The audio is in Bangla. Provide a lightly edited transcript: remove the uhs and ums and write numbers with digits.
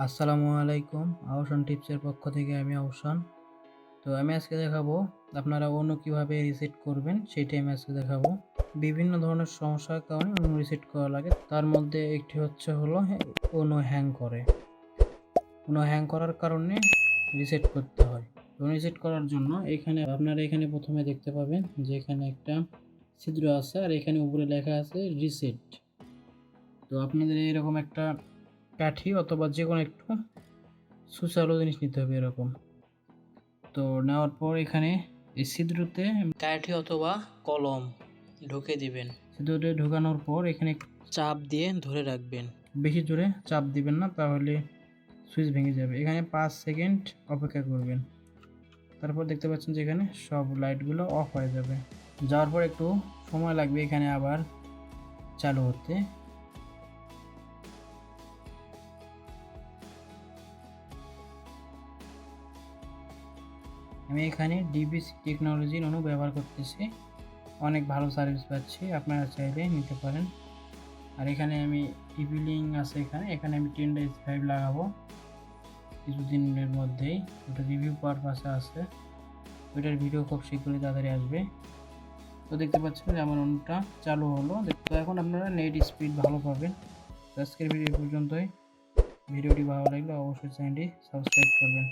আসসালামু আলাইকুম। আহসান টিপসের পক্ষ থেকে আমি আহসান। তো আমি আজকে দেখাবো আপনারা অন্য কিভাবে রিসেট করবেন, সেইটাই আমি আজকে দেখাবো। বিভিন্ন ধরনের সমস্যার কারণে অন্য রিসেট করা লাগে, তার মধ্যে একটি হলো অন্য হ্যাং করে। অন্য হ্যাং করার কারণে রিসেট করতে হয়। তো রিসেট করার জন্য আপনারা এখানে প্রথমে দেখতে পাবেন যে এখানে একটা ছিদ্র আছে আর এখানে উপরে লেখা আছে রিসেট। তো আপনাদের এরকম একটা কাঠি অথবা যে কোনো একটু সুচালো জিনিস নিতে হবে এরকম। তো নেওয়ার পর এখানে এই ছিদ্রতে কাঠি অথবা কলম ঢুকে দিবেন। ছিদ্রতে ঢোকানোর পর এখানে চাপ দিয়ে ধরে রাখবেন, বেশি জোরে চাপ দিবেন না, তাহলে সুইচ ভেঙে যাবে। এখানে 5 সেকেন্ড অপেক্ষা করবেন। তারপর দেখতে পাচ্ছেন যে এখানে সব লাইটগুলো অফ হয়ে যাবে। যাওয়ার পর একটু সময় লাগবে এখানে আবার চালু হতে। আমি এখানে ডিবিসি টেকনোলজি নোনো ব্যবহার করতেছি, অনেক ভালো সার্ভিস পাচ্ছি, আপনারা চাইলে নিতে পারেন। আর এখানে আমি টিভি লিঙ্ক আছে, এখানে আমি 10 days 5 লাগাবো কিছুদিনের মধ্যেই। ওটা রিভিউ পারপাসে আছে, ওইটার ভিডিও খুব শীঘ্রই তাড়াতাড়ি আসবে। তো দেখতে পাচ্ছেন যে আমার অন্যটা চালু হলো। তো এখন আপনারা নেট স্পিড ভালো পাবেন। আজকের ভিডিও পর্যন্তই। ভিডিওটি ভালো লাগলে অবশ্যই চ্যানেলটি সাবস্ক্রাইব করবেন।